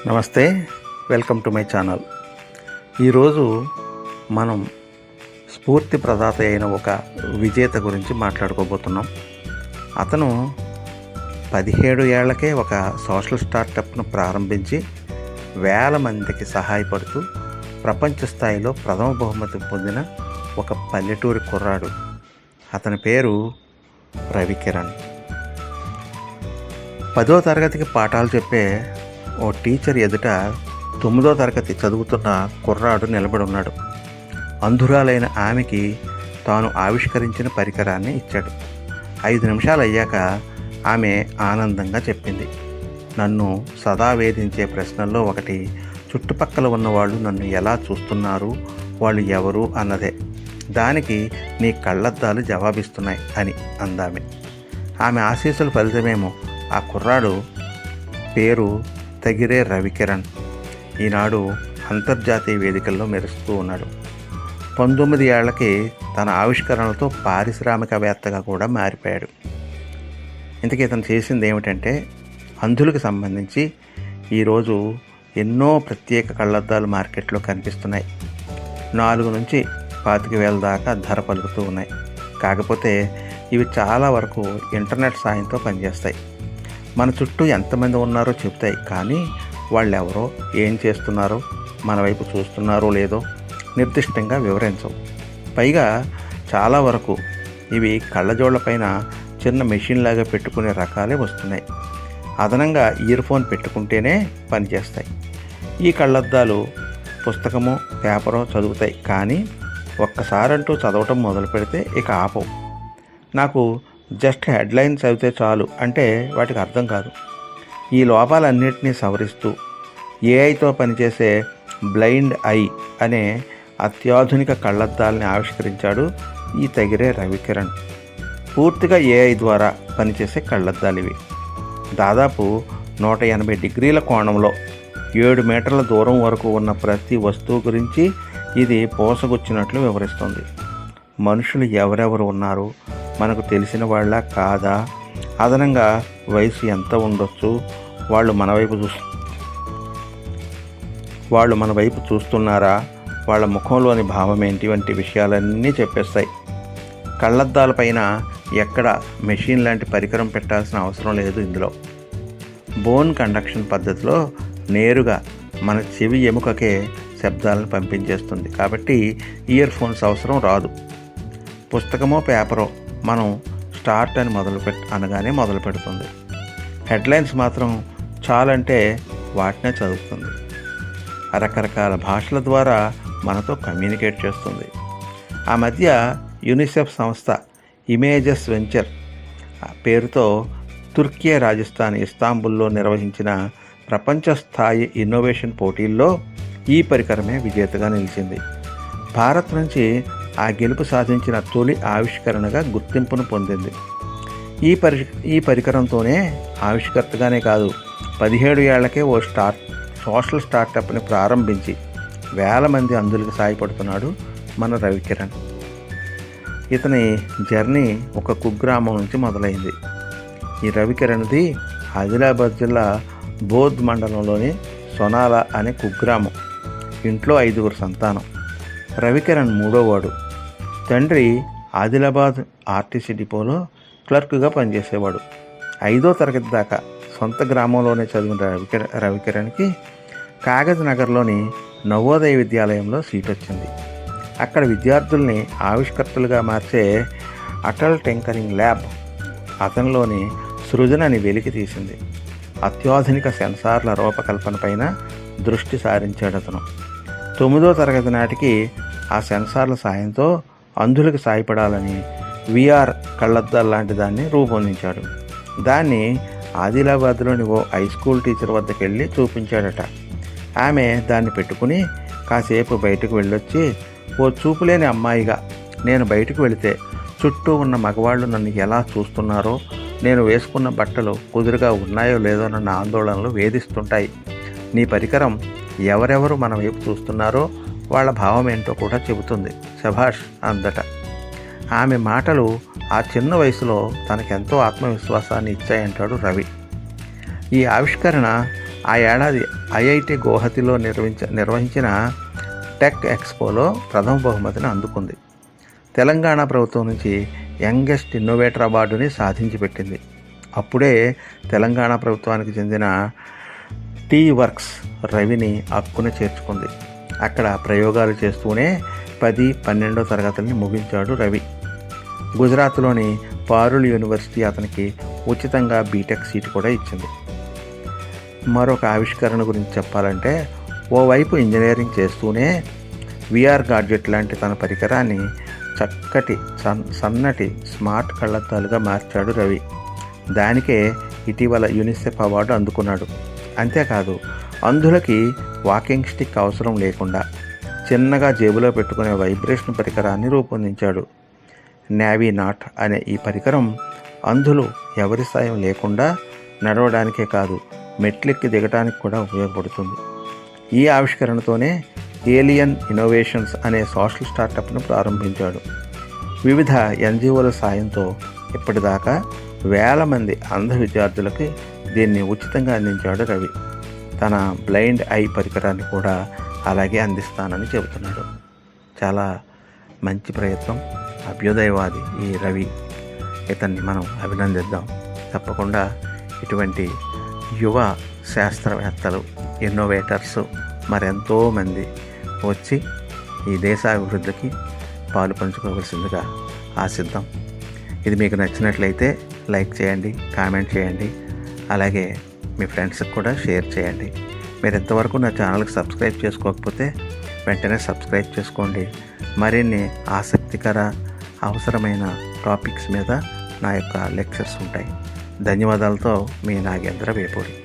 నమస్తే, welcome to my channel. ఈరోజు మనం స్ఫూర్తి ప్రదాత అయిన ఒక విజేత గురించి మాట్లాడుకోబోతున్నాం. అతను 17 ఏళ్లకే ఒక సోషల్ స్టార్టప్ను ప్రారంభించి వేల మందికి సహాయపడుతూ ప్రపంచ స్థాయిలో ప్రథమ బహుమతి పొందిన ఒక పల్లెటూరి కుర్రాడు. అతని పేరు రవికిరణ్. 10వ తరగతికి పాఠాలు చెప్పే ఓ టీచర్ ఎదుట 9వ తరగతి చదువుతున్న కుర్రాడు నిలబడి ఉన్నాడు. అంధురాలైన ఆమెకి తాను ఆవిష్కరించిన పరికరాన్ని ఇచ్చాడు. 5 నిమిషాలు అయ్యాక ఆమె ఆనందంగా చెప్పింది, నన్ను సదా వేధించే ప్రశ్నల్లో ఒకటి చుట్టుపక్కల ఉన్నవాళ్ళు నన్ను ఎలా చూస్తున్నారు, వాళ్ళు ఎవరు అన్నదే. దానికి నీ కళ్ళద్దాలు జవాబిస్తున్నాయి అని అందామె. ఆమె ఆశీస్సుల ఫలితమేమో ఆ కుర్రాడు పేరు తగిరే రవికిరణ్ ఈనాడు అంతర్జాతీయ వేదికల్లో మెరుస్తూ ఉన్నాడు. 19 ఏళ్లకి తన ఆవిష్కరణలతో పారిశ్రామికవేత్తగా కూడా మారిపోయాడు. ఇంతకీ ఇతను చేసింది ఏమిటంటే, అంధులకు సంబంధించి ఈరోజు ఎన్నో ప్రత్యేక కళ్ళద్దాలు మార్కెట్లో కనిపిస్తున్నాయి. 4 నుంచి 25,000 దాకా ధర పలుకుతూ ఉన్నాయి. కాకపోతే ఇవి చాలా వరకు ఇంటర్నెట్ సాయంతో పనిచేస్తాయి. మన చుట్టూ ఎంతమంది ఉన్నారో చెప్తాయి, కానీ వాళ్ళెవరో, ఏం చేస్తున్నారో, మన వైపు చూస్తున్నారో లేదో నిర్దిష్టంగా వివరించవు. పైగా చాలా వరకు ఇవి కళ్ళజోళ్లపైన చిన్న మెషిన్ లాగా పెట్టుకునే రకాలే వస్తున్నాయి. అదనంగా ఇయర్ ఫోన్ పెట్టుకుంటేనే పనిచేస్తాయి. ఈ కళ్ళద్దాలు పుస్తకమో పేపరో చదువుతాయి, కానీ ఒక్కసారంటూ చదవటం మొదలు పెడితే ఇక ఆపవు. నాకు జస్ట్ హెడ్లైన్ చదివితే చాలు అంటే వాటికి అర్థం కాదు. ఈ లోపాలన్నింటినీ సవరిస్తూ ఏఐతో పనిచేసే బ్లైండ్ ఐ అనే అత్యాధునిక కళ్ళద్దాలని ఆవిష్కరించాడు ఈ తగిరే రవికిరణ్. పూర్తిగా ఏఐ ద్వారా పనిచేసే కళ్ళద్దాలు ఇవి. దాదాపు 180 డిగ్రీల కోణంలో 7 మీటర్ల దూరం వరకు ఉన్న ప్రతి వస్తువు గురించి ఇది పోసగుచ్చినట్లు వివరిస్తుంది. మనుషులు ఎవరెవరు ఉన్నారు, మనకు తెలిసిన వాళ్ళ కాదా, అదనంగా వయసు ఎంత ఉండొచ్చు, వాళ్ళు మన వైపు చూస్తున్నారా, వాళ్ళ ముఖంలోని భావం ఏంటి వంటి విషయాలన్నీ చెప్పేస్తాయి. కళ్ళద్దాలపైన ఎక్కడ మెషిన్ లాంటి పరికరం పెట్టాల్సిన అవసరం లేదు. ఇందులో బోన్ కండక్షన్ పద్ధతిలో నేరుగా మన చెవి ఎముకకే శబ్దాలను పంపించేస్తుంది. కాబట్టి ఇయర్ ఫోన్స్ అవసరం రాదు. పుస్తకమో పేపరో మనం స్టార్ట్ అని అనగానే మొదలు పెడుతుంది. హెడ్లైన్స్ మాత్రం చాలంటే వాటినే చదువుతుంది. రకరకాల భాషల ద్వారా మనతో కమ్యూనికేట్ చేస్తుంది. ఆ మధ్య యూనిసెఫ్ సంస్థ ఇమేజెస్ వెంచర్ పేరుతో తుర్కియా రాజస్థాన్ ఇస్తాంబుల్లో నిర్వహించిన ప్రపంచ స్థాయి ఇన్నోవేషన్ పోటీల్లో ఈ పరికరమే విజేతగా నిలిచింది. భారత్ నుంచి ఆ గెలుపు సాధించిన తొలి ఆవిష్కరణగా గుర్తింపును పొందింది. ఈ పరికరంతోనే ఆవిష్కర్తగానే కాదు, 17 ఏళ్లకే ఓ సోషల్ స్టార్టప్ని ప్రారంభించి వేల మంది అంధులకు సాయపడుతున్నాడు మన రవికిరణ్. ఇతని జర్నీ ఒక కుగ్రామం నుంచి మొదలైంది. ఈ రవికిరణ్ది ఆదిలాబాద్ జిల్లా బోధ్ మండలంలోని సొనాల అనే కుగ్రామం. ఇంట్లో 5గురు సంతానం. రవికిరణ్ 3వవాడు. తండ్రి ఆదిలాబాద్ ఆర్టీసీ డిపోలో క్లర్క్గా పనిచేసేవాడు. 5వ తరగతి దాకా సొంత గ్రామంలోనే చదివిన రవికిరణ్కి కాగజ్ నగర్లోని నవోదయ విద్యాలయంలో సీట్ వచ్చింది. అక్కడ విద్యార్థుల్ని ఆవిష్కర్తలుగా మార్చే అటల్ టింకరింగ్ ల్యాబ్ అతనిలోని సృజనని వెలికి తీసింది. అత్యాధునిక సెన్సార్ల రూపకల్పనపైన దృష్టి సారించాడు అతను. 9వ తరగతి నాటికి ఆ సెన్సార్ల సాయంతో అంధులకు సాయపడాలని విఆర్ కళ్ళద్దాలు లాంటి దాన్ని రూపొందించాడు. దాన్ని ఆదిలాబాద్లోని ఓ హై స్కూల్ టీచర్ వద్దకు వెళ్ళి చూపించాడట. ఆమె దాన్ని పెట్టుకుని కాసేపు బయటకు వెళ్ళొచ్చి, ఓ చూపులేని అమ్మాయిగా నేను బయటకు వెళితే చుట్టూ ఉన్న మగవాళ్ళు నన్ను ఎలా చూస్తున్నారో, నేను వేసుకున్న బట్టలు కుదురుగా ఉన్నాయో లేదో నన్న ఆందోళనలు వేధిస్తుంటాయి. నీ పరికరం ఎవరెవరు మన వైపు చూస్తున్నారో వాళ్ళ భావం ఏంటో కూడా చెబుతుంది. శభాష్ అందట. ఆమె మాటలు ఆ చిన్న వయసులో తనకెంతో ఆత్మవిశ్వాసాన్ని ఇచ్చాయంటాడు రవి. ఈ ఆవిష్కరణ ఆ ఏడాది ఐఐటి గౌహతిలో నిర్వహించిన టెక్ ఎక్స్పోలో ప్రథమ బహుమతిని అందుకుంది. తెలంగాణ ప్రభుత్వం నుంచి యంగెస్ట్ ఇన్నోవేటర్ అవార్డుని సాధించి పెట్టింది. అప్పుడే తెలంగాణ ప్రభుత్వానికి చెందిన టీ వర్క్స్ రవిని హక్కున చేర్చుకుంది. అక్కడ ప్రయోగాలు చేస్తూనే 10, 12 తరగతుల్ని ముగించాడు రవి. గుజరాత్లోని పారుల్ యూనివర్సిటీ అతనికి ఉచితంగా బీటెక్ సీటు కూడా ఇచ్చింది. మరొక ఆవిష్కరణ గురించి చెప్పాలంటే, ఓవైపు ఇంజనీరింగ్ చేస్తూనే విఆర్ గాడ్జెట్ లాంటి తన పరికరాన్ని చక్కటి సన్నటి స్మార్ట్ కళ్ళద్దాలుగా మార్చాడు రవి. దానికే ఇటీవల యూనిసెఫ్ అవార్డు అందుకున్నాడు. అంతేకాదు, అంధులకి వాకింగ్ స్టిక్ అవసరం లేకుండా చిన్నగా జేబులో పెట్టుకునే వైబ్రేషన్ పరికరాన్ని రూపొందించాడు. నావీ నాట్ అనే ఈ పరికరం అంధులు ఎవరి సాయం లేకుండా నడవడానికే కాదు, మెట్లెక్కి దిగటానికి కూడా ఉపయోగపడుతుంది. ఈ ఆవిష్కరణతోనే ఏలియన్ ఇన్నోవేషన్స్ అనే సోషల్ స్టార్టప్ను ప్రారంభించాడు. వివిధ ఎన్జిఓల సాయంతో ఇప్పటిదాకా వేల మంది అంధ విద్యార్థులకి దీన్ని ఉచితంగా అందించాడు రవి. తన బ్లైండ్ ఐ పరికరాన్ని కూడా అలాగే అందిస్తానని చెబుతున్నాడు. చాలా మంచి ప్రయత్నం, అభ్యుదయవాది ఈ రవి. ఇతన్ని మనం అభినందిద్దాం. తప్పకుండా ఇటువంటి యువ శాస్త్రవేత్తలు, ఇన్నోవేటర్స్ మరెంతో మంది వచ్చి ఈ దేశాభివృద్ధికి పాలు పంచుకోవలసిందిగా ఆశిద్దాం. ఇది మీకు నచ్చినట్లయితే లైక్ చేయండి, కామెంట్ చేయండి, అలాగే మీ ఫ్రెండ్స్కి కూడా షేర్ చేయండి. మీరు ఎంతవరకు నా ఛానల్కి సబ్స్క్రైబ్ చేసుకోకపోతే వెంటనే సబ్స్క్రైబ్ చేసుకోండి. మరిన్ని ఆసక్తికర అవసరమైన టాపిక్స్ మీద నా యొక్క లెక్చర్స్ ఉంటాయి. ధన్యవాదాలతో మీ నాగేంద్ర వేపూరి.